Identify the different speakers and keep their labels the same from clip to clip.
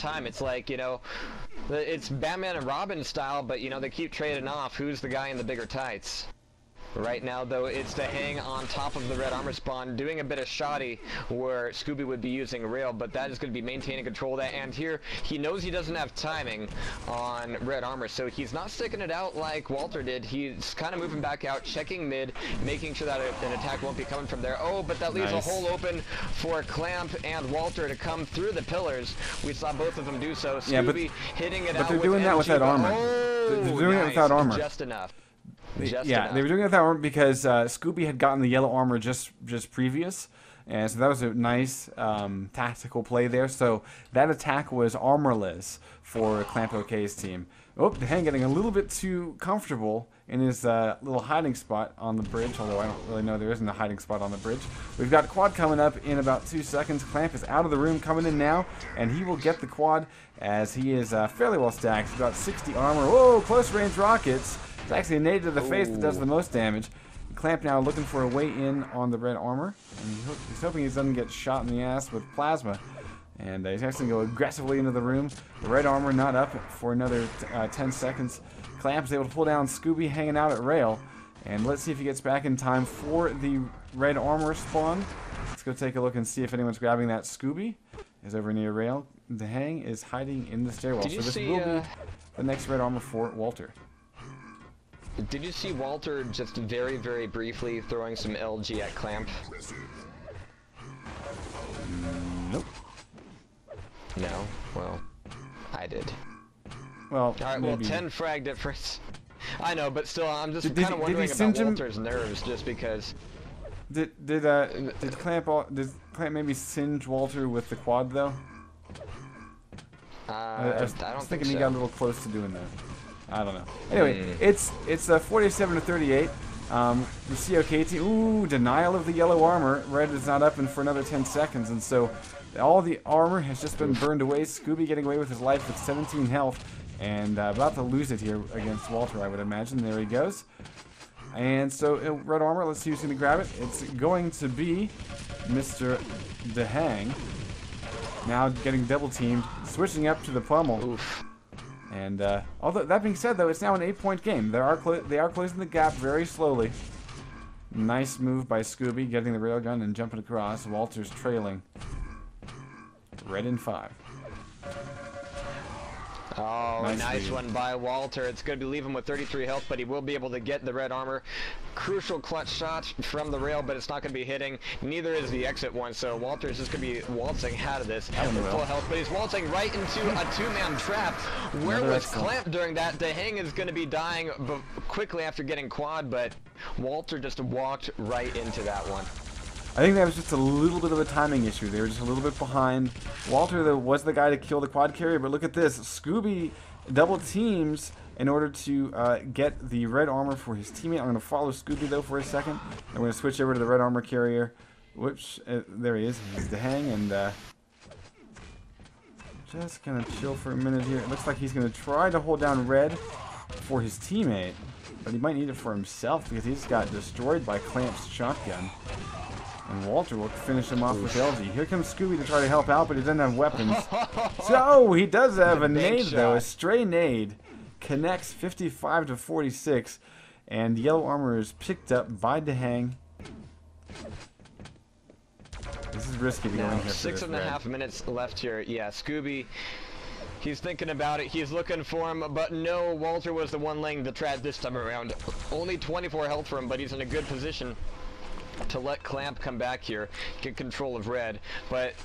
Speaker 1: time. It's like, you know, it's Batman and Robin style, but, you know, they keep trading off who's the guy in the bigger tights. Right now, though, it's the Hang on top of the red armor spawn, doing a bit of shoddy where Scooby would be using rail, but that is going to be maintaining control of that. And here, he knows he doesn't have timing on red armor, so he's not sticking it out like Walter did. He's kind of moving back out, checking mid, making sure that an attack won't be coming from there. Oh, but that leaves a hole open for Clamp and Walter to come through the pillars. We saw both of them do so. Scooby hitting it out.
Speaker 2: But they're doing that without armor. They're doing it without armor.
Speaker 1: Just enough.
Speaker 2: They were doing it without armor because Scooby had gotten the yellow armor just previous, and so that was a nice tactical play there. So that attack was armorless for Clamp OK's team. Oh, the Hang getting a little bit too comfortable in his little hiding spot on the bridge, although I don't really know there isn't a hiding spot on the bridge. We've got quad coming up in about 2 seconds. Clamp is out of the room, coming in now, and he will get the quad as he is fairly well stacked. He's about 60 armor. Whoa, close range rockets. It's actually a nade to the face that does the most damage. Clamp now looking for a way in on the red armor. And he's hoping he doesn't get shot in the ass with plasma. And he's actually going to go aggressively into the room. The red armor not up for another 10 seconds. Clamp's able to pull down Scooby hanging out at rail. And let's see if he gets back in time for the red armor spawn. Let's go take a look and see if anyone's grabbing that. Scooby is over near rail. The Hang is hiding in the stairwell. So this will be the next red armor for Walter.
Speaker 1: Did you see Walter just very, very briefly throwing some LG at Clamp?
Speaker 2: Nope.
Speaker 1: No? Well, I did.
Speaker 2: Well,
Speaker 1: alright, well, 10 frag difference. I know, but still, I'm just kind of wondering about Walter's nerves, just because.
Speaker 2: Did Clamp maybe singe Walter with the quad though? I was thinking he got a little close to doing that. I don't know. Anyway, it's 47-38. The cOK team, ooh, denial of the yellow armor. Red is not up in for another 10 seconds, and so all the armor has just been burned away. Scooby getting away with his life with 17 health, and about to lose it here against Walter, I would imagine. There he goes. And so red armor, let's see who's going to grab it. It's going to be Mr. The Hang. Now getting double teamed, switching up to the pummel.
Speaker 1: Oof.
Speaker 2: And although that being said, though, it's now an 8-point game. They are closing the gap very slowly. Nice move by Scooby, getting the railgun and jumping across. Walter's trailing. Red in 5.
Speaker 1: Oh, nice one by Walter. It's going to leave him with 33 health, but he will be able to get the red armor. Crucial clutch shot from the rail, but it's not going to be hitting. Neither is the exit one, so Walter is just going to be waltzing out of this with full health, but he's waltzing right into a 2-man trap. Where was Clamp during that? The Hang is going to be dying quickly after getting quad, but Walter just walked right into that one.
Speaker 2: I think that was just a little bit of a timing issue. They were just a little bit behind. Walter, though, was the guy to kill the quad carrier, but look at this. Scooby double teams in order to get the red armor for his teammate. I'm going to follow Scooby, though, for a second. I'm going to switch over to the red armor carrier. Which, there he is. He's the Hang, and just going to chill for a minute here. It looks like he's going to try to hold down red for his teammate, but he might need it for himself because he just got destroyed by Clamp's shotgun. And Walter will finish him off with LG. Here comes Scooby to try to help out, but he doesn't have weapons. So he does have a nade, though. A stray nade connects 55-46. And yellow armor is picked up by the Hang. This is risky to go in here.
Speaker 1: 6.5 minutes left here. Yeah, Scooby, he's thinking about it. He's looking for him, but no, Walter was the one laying the trap this time around. Only 24 health for him, but he's in a good position to let Clamp come back here, get control of red. But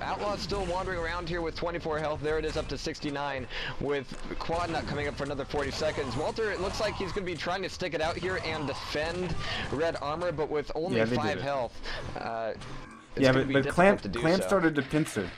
Speaker 1: Outlaw's still wandering around here with 24 health. There it is, up to 69, with quad not coming up for another 40 seconds. Walter, it looks like he's going to be trying to stick it out here and defend red armor, but with only 5 health.
Speaker 2: But Clamp started to pincer.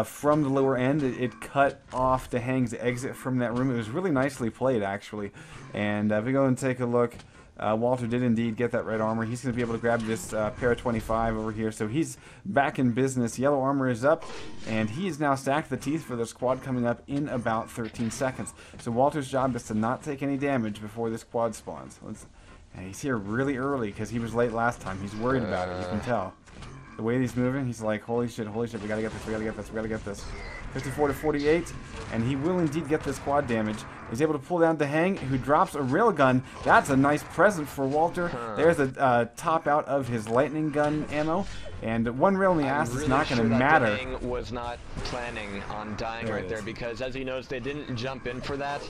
Speaker 2: From the lower end, it cut off the Hang's exit from that room. It was really nicely played, actually. And if we go and take a look, Walter did indeed get that red armor. He's going to be able to grab this pair of 25 over here. So he's back in business. Yellow armor is up, and he is now stacked the teeth for the squad coming up in about 13 seconds. So Walter's job is to not take any damage before this quad spawns. He's here really early because he was late last time. He's worried about it, you can tell. The way he's moving, he's like, holy shit, we gotta get this, we gotta get this, we gotta get this. 54 to 48, and he will indeed get this quad damage. He's able to pull down Dehang, who drops a railgun. That's a nice present for Walter. There's a top out of his lightning gun ammo, and one rail in the ass is not going to matter.
Speaker 1: Dehang was not planning on dying right there, because as he knows, they didn't jump in for that.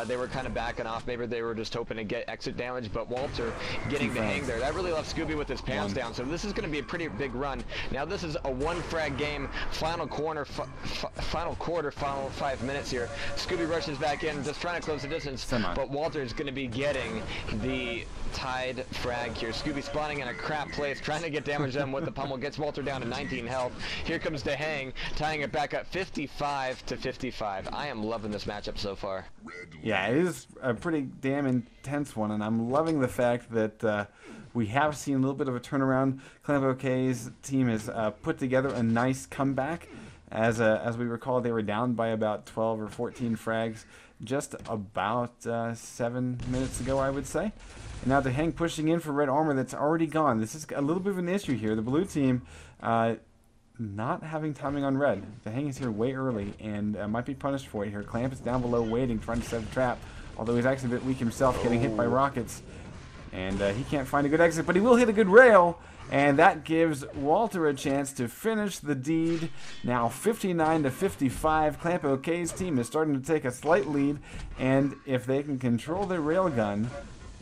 Speaker 1: They were kind of backing off. Maybe they were just hoping to get exit damage, but Walter getting Dehang there, that really left Scooby with his pants down. So this is going to be a pretty big run. Now this is a one frag game, final quarter, final 5 minutes here. Scooby rushes back in, just trying to close the distance, but Walter is going to be getting the tied frag here. Scooby spawning in a crap place, trying to get damage done with the pummel, gets Walter down to 19 health. Here comes Dehang, tying it back up 55 to 55. I am loving this matchup so far.
Speaker 2: Yeah, it is a pretty damn intense one, and I'm loving the fact that we have seen a little bit of a turnaround. cOK's team has put together a nice comeback. As we recall, they were down by about 12 or 14 frags just about 7 minutes ago, I would say. And now Dehang pushing in for red armor that's already gone. This is a little bit of an issue here. The blue team not having timing on red. Dehang is here way early and might be punished for it here. Clamp is down below waiting, trying to set a trap, although he's actually a bit weak himself, getting hit by rockets. And he can't find a good exit, but he will hit a good rail. And that gives Walter a chance to finish the deed. Now 59 to 55. cOK's team is starting to take a slight lead. And if they can control their railgun,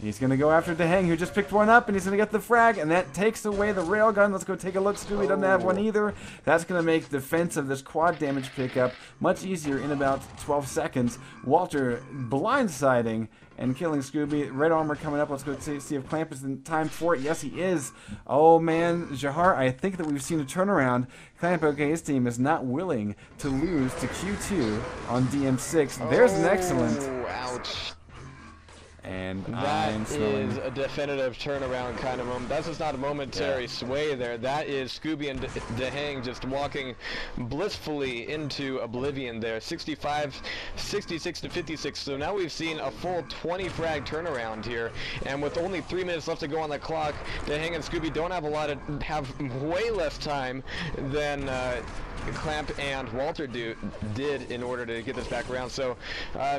Speaker 2: he's going to go after Dehang, who just picked one up, and he's going to get the frag, and that takes away the railgun. Let's go take a look. Scooby doesn't have one either. That's going to make defense of this quad damage pickup much easier in about 12 seconds. Walter blindsiding and killing Scooby. Red armor coming up. Let's go see if Clamp is in time for it. Yes, he is. Oh, man. Jahar, I think that we've seen a turnaround. cOK's team is not willing to lose to Q2 on DM6. There's an excellent.
Speaker 1: Ouch.
Speaker 2: And
Speaker 1: that is a definitive turnaround kind of moment. That's just not a momentary sway there. That is Scooby and Dehang just walking blissfully into oblivion there. 65, 66 to 56. So now we've seen a full 20 frag turnaround here. And with only 3 minutes left to go on the clock, Dehang and Scooby don't have have way less time than Clamp and Walter did in order to get this back around. So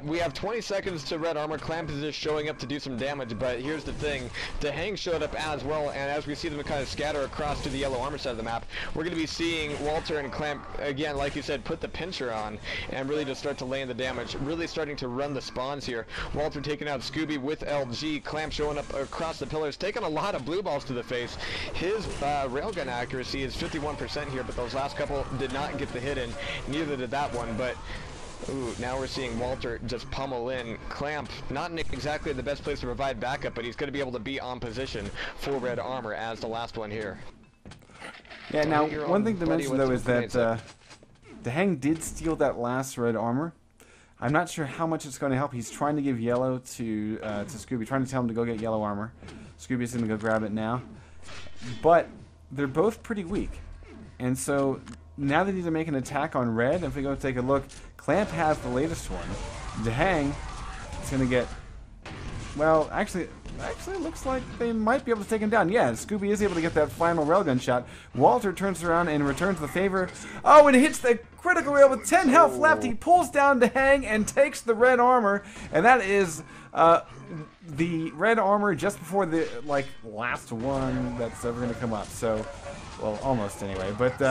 Speaker 1: we have 20 seconds to red armor. Clamp is just showing up to do some damage, but here's the thing. Dehang showed up as well, and as we see them kind of scatter across to the yellow armor side of the map, we're going to be seeing Walter and Clamp, again, like you said, put the pincher on and really just start to lay in the damage, really starting to run the spawns here. Walter taking out Scooby with LG, Clamp showing up across the pillars, taking a lot of blue balls to the face. His railgun accuracy is 51% here, but those last couple did not get the hit in. Neither did that one, but ooh, now we're seeing Walter just pummel in. Clamp, not in exactly the best place to provide backup, but he's going to be able to be on position for red armor as the last one here.
Speaker 2: Yeah, now, one thing to mention, though, is that Dehang did steal that last red armor. I'm not sure how much it's going to help. He's trying to give yellow to Scooby, trying to tell him to go get yellow armor. Scooby's going to go grab it now. But they're both pretty weak. And so now they need to make an attack on red. If we go take a look, Clamp has the latest one. Dehang is going to get, well, actually it looks like they might be able to take him down. Yeah, Scooby is able to get that final railgun shot. Walter turns around and returns the favor. Oh, and hits the critical rail with 10 health left. He pulls down Dehang and takes the red armor, and that is the red armor just before the last one that's ever going to come up. So, well, almost anyway. But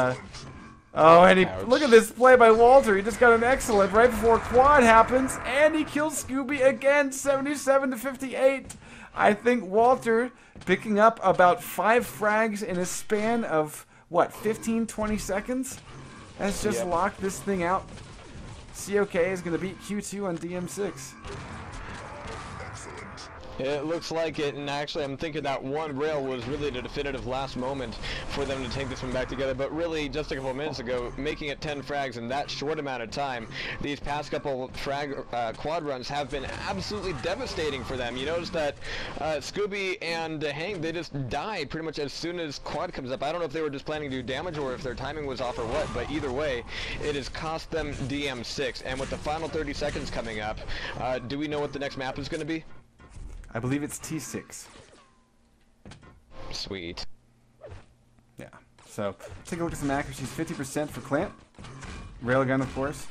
Speaker 2: oh, and look at this play by Walter. He just got an excellent right before quad happens, and he kills Scooby again, 77 to 58. I think Walter picking up about 5 frags in a span of, what, 15, 20 seconds? Has just locked this thing out. cOK is going to beat Q2 on DM6.
Speaker 1: It looks like it, and actually I'm thinking that one rail was really the definitive last moment for them to take this one back together, but really just a couple of minutes ago, making it 10 frags in that short amount of time, these past couple quad runs have been absolutely devastating for them. You notice that Scooby and Dehang, they just die pretty much as soon as quad comes up. I don't know if they were just planning to do damage or if their timing was off or what, but either way, it has cost them DM6, and with the final 30 seconds coming up, do we know what the next map is going to be?
Speaker 2: I believe it's T6.
Speaker 1: Sweet.
Speaker 2: Yeah. So, take a look at some accuracies. 50% for Clamp. Railgun, of course.